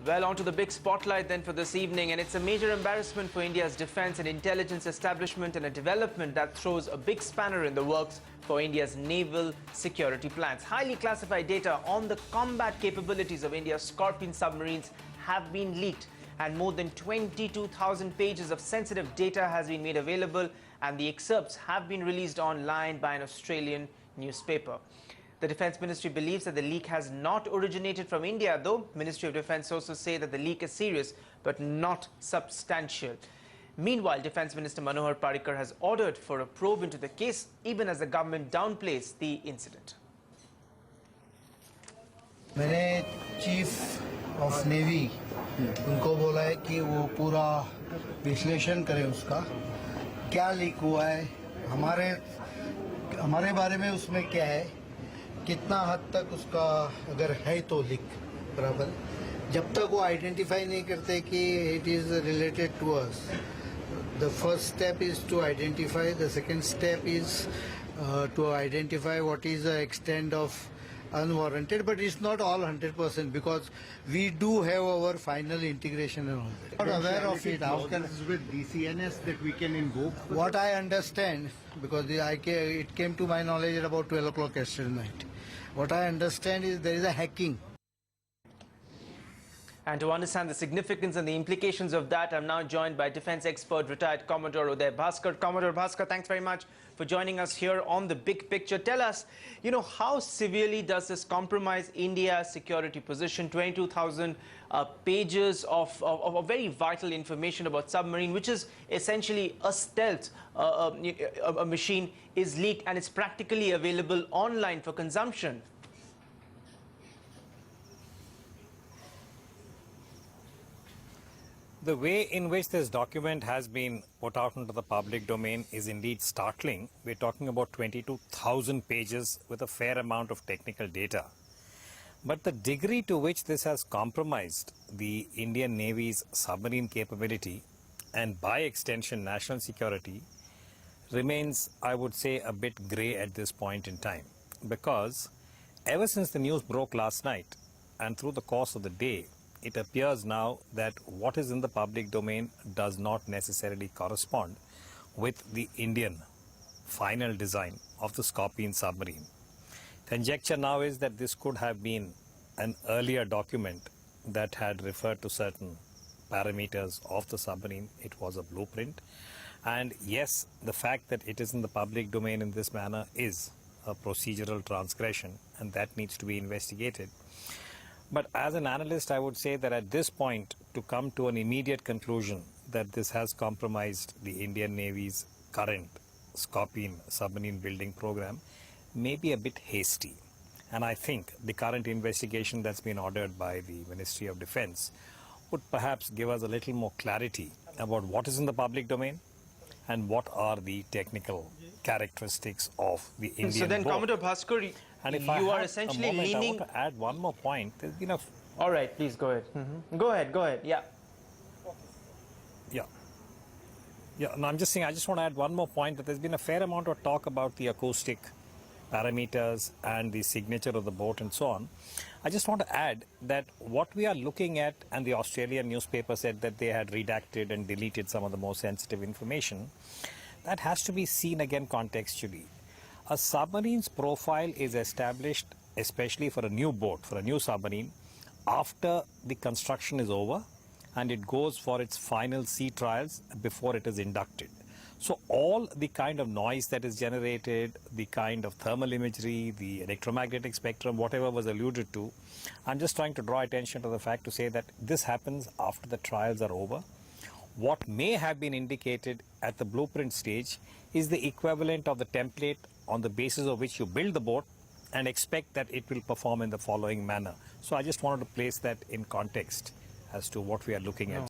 Well, on to the big spotlight then for this evening, and it's a major embarrassment for India's defense and intelligence establishment, and a development that throws a big spanner in the works for India's naval security plans. Highly classified data on the combat capabilities of India's Scorpene submarines have been leaked, and more than 22,000 pages of sensitive data has been made available, and the excerpts have been released online by an Australian newspaper. The Defence Ministry believes that the leak has not originated from India, though Ministry of Defence sources say that the leak is serious but not substantial. Meanwhile, Defence Minister Manohar Parrikar has ordered for a probe into the case, even as the government downplays the incident. मैंने chief of navy उनको बोला है कि वो पूरा विश्लेषण करें उसका क्या लीक हुआ है, हमारे बारे में उसमें क्या है, कितना हद तक उसका अगर है तो लीक बराबर, जब तक वो आइडेंटिफाई नहीं करते कि it is related to us. The first step is to identify, the second step is to identify what is the extent of unwarranted, but it's not all 100% because we do have our final integration and all that. Not aware of it. How can with DCNS that we can invoke? What I understand, because it came to my knowledge at about 12 o'clock yesterday night. What I understand is there is a hacking. And to understand the significance and the implications of that, I'm now joined by defense expert, retired Commodore Uday Bhaskar. Commodore Bhaskar, thanks very much for joining us here on The Big Picture. Tell us, how severely does this compromise India's security position? 22,000 pages of very vital information about submarine, which is essentially a stealth a machine, is leaked and it's practically available online for consumption. The way in which this document has been put out into the public domain is indeed startling. We're talking about 22,000 pages with a fair amount of technical data. But the degree to which this has compromised the Indian Navy's submarine capability and by extension national security remains, I would say, a bit grey at this point in time. Because ever since the news broke last night and through the course of the day, it appears now that what is in the public domain does not necessarily correspond with the Indian final design of the Scorpene submarine. Conjecture now is that this could have been an earlier document that had referred to certain parameters of the submarine. It was a blueprint. And yes, the fact that it is in the public domain in this manner is a procedural transgression, and that needs to be investigated. But as an analyst, I would say that at this point, to come to an immediate conclusion that this has compromised the Indian Navy's current Scorpene submarine building program may be a bit hasty. And I think the current investigation that's been ordered by the Ministry of Defence would perhaps give us a little more clarity about what is in the public domain and what are the technical characteristics of the Indian So then, boat. Commodore Bhaskar, And if you I are have essentially a moment, leaning... I want to add one more point. There's been a... All right, please go ahead. Go ahead, yeah. Yeah, no, I'm just saying, I just want to add one more point, that there's been a fair amount of talk about the acoustic parameters and the signature of the boat and so on. I just want to add that what we are looking at, and the Australian newspaper said that they had redacted and deleted some of the more sensitive information, that has to be seen again contextually. A submarine's profile is established, especially for a new boat, for a new submarine, after the construction is over and it goes for its final sea trials before it is inducted. So all the kind of noise that is generated, the kind of thermal imagery, the electromagnetic spectrum, whatever was alluded to, I'm just trying to draw attention to the fact to say that this happens after the trials are over. What may have been indicated at the blueprint stage is the equivalent of the template on the basis of which you build the boat and expect that it will perform in the following manner. So I just wanted to place that in context as to what we are looking at.